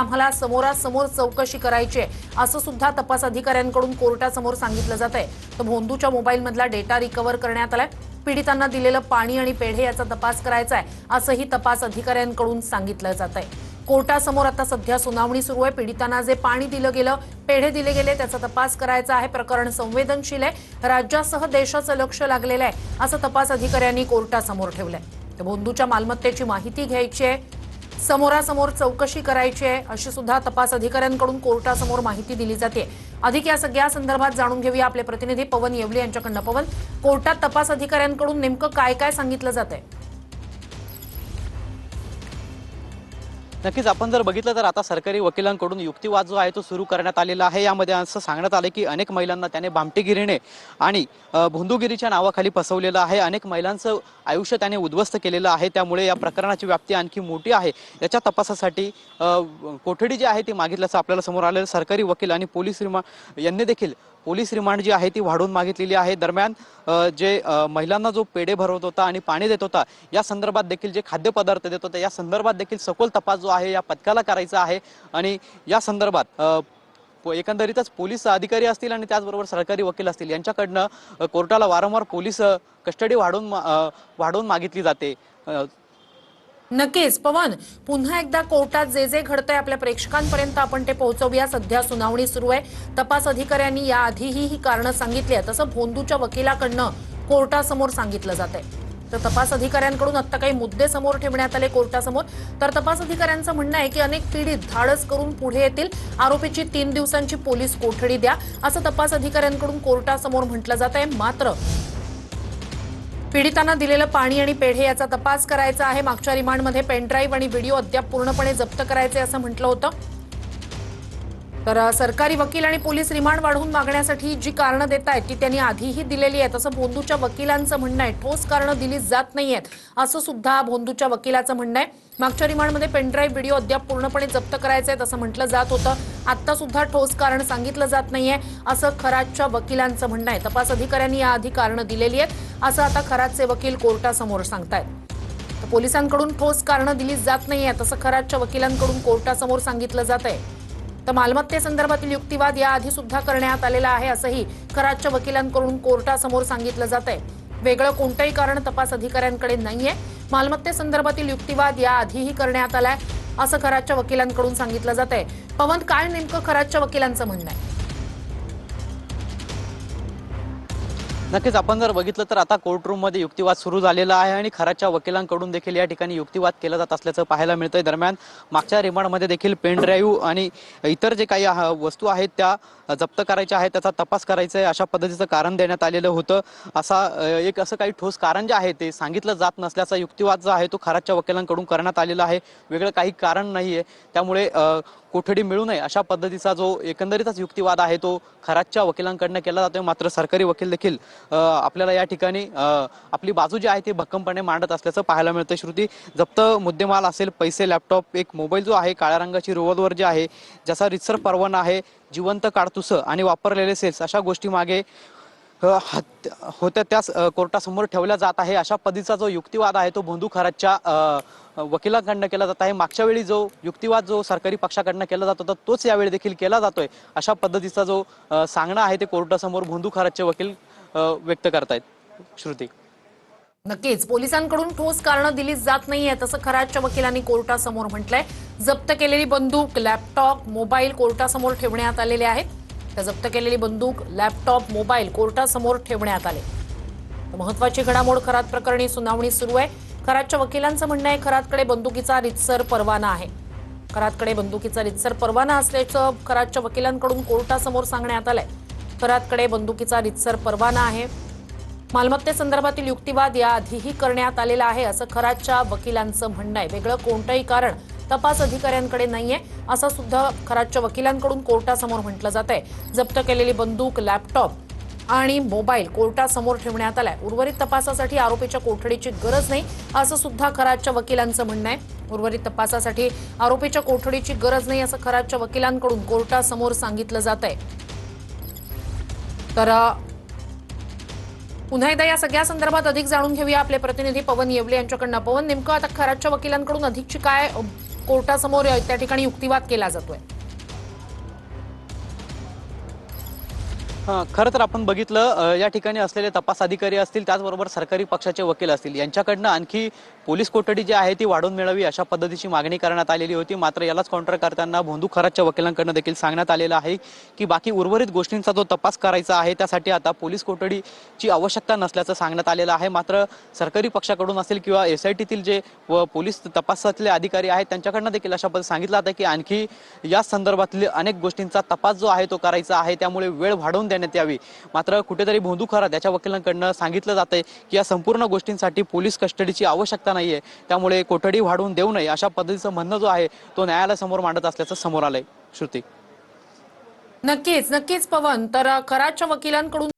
आम्हाला समोरासमोर चौकशी करायची आहे असं सुद्धा तपास अधिकाऱ्यांकडून कोर्टासमोर सांगितलं जातंय। तर भोंदूच्या मोबाईलमधला डेटा रिकव्हर करण्यात आलाय। पीडितांना दिलेलं पाणी आणि पेढे याचा तपास करायचा आहे असंही तपास अधिकाऱ्यांकडून सांगितलं जातंय। कोर्टासमोर आता सध्या सुनावणी सुरू आहे। पीडितांना जे पाणी दिलं गेलं, पेढे दिले गेले त्याचा तपास करायचा आहे। प्रकरण संवेदनशील आहे, राज्यासह देशाचं लक्ष लागलेलं आहे असं तपास अधिकाऱ्यांनी कोर्टासमोर ठेवलंय। तर भोंदूच्या मालमत्तेची माहिती घ्यायची आहे, समोरासमोर चौकशी करायची आहे अशी सुद्धा तपास अधिकाऱ्यांकडून कोर्टासमोर माहिती दिली जाते। अधिक या सगळ्या संदर्भात जाणून घेऊया आपले प्रतिनिधी पवन येवले यांच्याकडून। पवन, कोर्टात तपास अधिकाऱ्यांकडून नेमकं काय काय सांगितलं जातंय? नक्कीच आपण जर बघितलं तर आता सरकारी वकिलांकडून युक्तिवाद जो आहे तो सुरू करण्यात आलेला आहे। यामध्ये असं सांगण्यात आलं की अनेक महिलांना त्याने भामटेगिरीने आणि भोंदूगिरीच्या नावाखाली फसवलेलं आहे। अनेक महिलांचं आयुष्य त्याने उद्ध्वस्त केलेलं आहे। त्यामुळे या प्रकरणाची व्याप्ती आणखी मोठी आहे। याच्या तपासासाठी कोठडी जी आहे ती मागितल्याचं आपल्याला समोर आलेलं। सरकारी वकील आणि पोलीस यांनी देखील पोलीस रिमांड जी आहे ती वाढवून मागितलेली आहे। दरम्यान जे महिलांना जो पेढे भरवत होता आणि पाणी देत होता या संदर्भात देखील, जे खाद्यपदार्थ देत होते या संदर्भात देखील सखोल तपास जो आहे या पथकाला करायचा आहे। आणि या संदर्भात एकंदरीतच पोलीस अधिकारी असतील आणि त्याचबरोबर सरकारी वकील असतील यांच्याकडनं कोर्टाला वारंवार पोलीस कस्टडी वाढवून मागितली जाते। नक्कीच पवन, पुन्हा एकदा कोर्टात जे जे घडतंय आपल्या प्रेक्षकांपर्यंत आपण ते पोहोचवूया। सध्या सुनावणी सुरू आहे। तपास अधिकाऱ्यांनी याआधीही ही कारणं सांगितली आहेत तसं भोंदूच्या वकिलाकडनं कोर्टासमोर सांगितलं जातंय। तर तपास अधिकाऱ्यांकडून आता काही मुद्दे समोर ठेवण्यात आले कोर्टासमोर। तर तपास अधिकाऱ्यांचं म्हणणं आहे की अनेक पीडित धाडस करून पुढे येतील, आरोपीची 3 दिवसांची पोलीस कोठडी द्या असं तपास अधिकाऱ्यांकडून कोर्टासमोर म्हटलं जातंय। मात्र पीडितांना दिलेलं पाणी आणि पेढे याचा तपास करायचा आहे। मागच्या रिमांडमध्ये पेनड्राईव्ह आणि व्हिडिओ अद्याप पूर्णपणे जप्त करायचे असं म्हटलं होतं। तर सरकारी वकील आणि पोलीस रिमांड वाढवून मागण्यासाठी जी कारणं देत आहेत ती त्यांनी आधीही दिलेली आहेत असं भोंदूच्या वकिलांचं म्हणणं आहे। ठोस कारणं दिली जात नाहीयेत असं सुद्धा भोंदूच्या वकिलाचं म्हणणं आहे। मागच्या रिमांडमध्ये पेनड्राईव्ह व्हिडिओ अद्याप पूर्णपणे जप्त करायचे आहेत असं म्हटलं जात होतं। आता सुद्धा ठोस कारण सांगितलं जात नाहीये असं खरातच्या वकिलांचं म्हणणं आहे। तपास अधिकाऱ्यांनी याआधी कारणं दिलेली आहेत असं आता खरातचे वकील कोर्टासमोर सांगतायत। तर पोलिसांकडून ठोस कारणं दिली जात नाहीयेत असं खरातच्या वकिलांकडून कोर्टासमोर सांगितलं जातंय। तर मालमत्तेसंदर्भातील युक्तिवाद याआधी सुद्धा करण्यात आलेला आहे असंही खरातच्या वकिलांकडून कोर्टासमोर सांगितलं जातंय। वेगळं कोणतंही कारण तपास अधिकाऱ्यांकडे नाहीये। मालमत्तेसंदर्भातील युक्तिवाद याआधीही करण्यात आलाय असं खरातच्या वकिलांकडून सांगितलं जातंय। पवन, काय नेमकं खरातच्या वकिलांचं म्हणणं आहे? नक्कीच आपण जर बघितलं तर आता कोर्टरूममध्ये युक्तिवाद सुरू झालेला आहे आणि खराच्या वकिलांकडून देखील या ठिकाणी युक्तिवाद केला जात असल्याचं पाहायला मिळतंय। दरम्यान मागच्या रिमांडमध्ये देखील पेन ड्राईव्ह आणि इतर जे काही वस्तू आहेत त्या जप्त करायच्या आहेत, त्याचा तपास करायचा आहे अशा पद्धतीचं कारण देण्यात आलेलं होतं। असं काही ठोस कारण जे आहे ते सांगितलं जात नसल्याचा युक्तिवाद जो आहे तो खराच्या वकिलांकडून करण्यात आलेला आहे। वेगळं काही कारण नाहीये, त्यामुळे कोठडी मिळू नये अशा पद्धतीचा जो एकंदरीतच युक्तिवाद आहे तो खराच्या वकिलांकडनं केला जातोय। मात्र सरकारी वकील देखील आपल्याला या ठिकाणी आपली बाजू जी आहे ती भक्कमपणे मांडत असल्याचं पाहायला मिळतं। श्रुती, जप्त मुद्देमाल असेल, पैसे, लॅपटॉप, एक मोबाईल जो आहे, काळ्या रंगाची रिव्हॉल्वर जी आहे ज्याचा रितसर परवाना आहे, जिवंत काडतुसं आणि वापरलेले सेल्स अशा गोष्टी मागे होत्या त्याच कोर्टासमोर ठेवल्या जात आहे। अशा पद्धतीचा जो युक्तिवाद आहे तो भोंदू खरातच्या वकिलांकडनं केला जात आहे। मागच्या वेळी जो युक्तिवाद जो सरकारी पक्षाकडनं केला जात होता तोच यावेळी देखील केला जातोय अशा पद्धतीचा जो सांगणं आहे ते कोर्टासमोर भोंदू खरातचे वकील व्यक्त करतायत। श्रुती, नक्कीच पोलिसांकडून ठोस कारणं दिली जात नाहीयेत असं खरातच्या वकिलांनी कोर्टासमोर म्हटलंय। जप्त केलेली बंदूक, लॅपटॉप, मोबाईल कोर्टासमोर ठेवण्यात आलेले आहेत। तर जप्त केलेली बंदूक, लॅपटॉप, मोबाईल कोर्टासमोर ठेवण्यात आले। महत्त्वाची घडामोड खरात प्रकरणी सुनावणी सुरू आहे। खरातच्या वकिलांचं म्हणणं आहे खरातकडे बंदुकीचा रितसर परवाना आहे। खरातकडे बंदुकीचा रितसर परवाना असल्याचं खरातच्या वकिलांकडून कोर्टासमोर सांगण्यात आलंय। खरातकडे बंदुकीचा रितसर परवाना आहे। मालमत्तेसंदर्भातील युक्तिवाद याआधीही करण्यात आलेला आहे असं खरातच्या वकिलांचं म्हणणं आहे। वेगळं कोणतंही कारण तपास अधिकाऱ्यांकडे नाहीये असं सुद्धा खरातच्या वकिलांकडून कोर्टासमोर म्हटलं जातंय। जप्त केलेली बंदूक, लॅपटॉप आणि मोबाईल कोर्टासमोर ठेवण्यात आलाय। उर्वरित तपासासाठी आरोपीच्या कोठडीची गरज नाही असं सुद्धा खरातच्या वकिलांचं म्हणणं आहे। उर्वरित तपासासाठी आरोपीच्या कोठडीची गरज नाही असं खरातच्या वकिलांकडून कोर्टासमोर सांगितलं जातंय। तर पुन्हा एकदा या सगळ्या संदर्भात अधिक जाणून घेऊया आपले प्रतिनिधी पवन येवले यांच्याकडनं। पवन, नेमकं आता खरातच्या वकिलांकडून अधिकची काय कोर्टासमोर त्या ठिकाणी युक्तिवाद केला जातोय। खरं तर आपण बघितलं या ठिकाणी असलेले तपास अधिकारी असतील, त्याचबरोबर सरकारी पक्षाचे वकील असतील, यांच्याकडनं आणखी पोलीस कोठडी जी आहे ती वाढवून मिळावी अशा पद्धतीची मागणी करण्यात आलेली होती। मात्र यालाच काउंटर करताना भोंदू खरातच्या वकिलांकडून देखील सांगण्यात आलेलं आहे की बाकी उर्वरित गोष्टींचा जो तपास करायचा आहे त्यासाठी आता पोलीस कोठडीची आवश्यकता नसल्याचं सांगण्यात आलेलं आहे। मात्र सरकारी पक्षाकडून असेल किंवा SITतील जे पोलीस तपासातले अधिकारी आहेत त्यांच्याकडनं देखील अशा पद्धतीने सांगितलं जातं की आणखी या संदर्भातले अनेक गोष्टींचा तपास जो आहे तो करायचा आहे, त्यामुळे वेळ वाढवून देण्यात यावी। मात्र कुठेतरी भोंदू खरात याच्या वकिलांकडनं सांगितलं जातंय की या संपूर्ण गोष्टींसाठी पोलीस कस्टडीची आवश्यकता नाहीये, त्यामुळे कोठडी वाढवून देऊ नये अशा पद्धतीचं म्हणणं जो आहे तो न्यायालयासमोर मांडत असल्याचं समोर आलंय। श्रुती, नक्कीच पवन, तर खरातच्या वकिलांकडून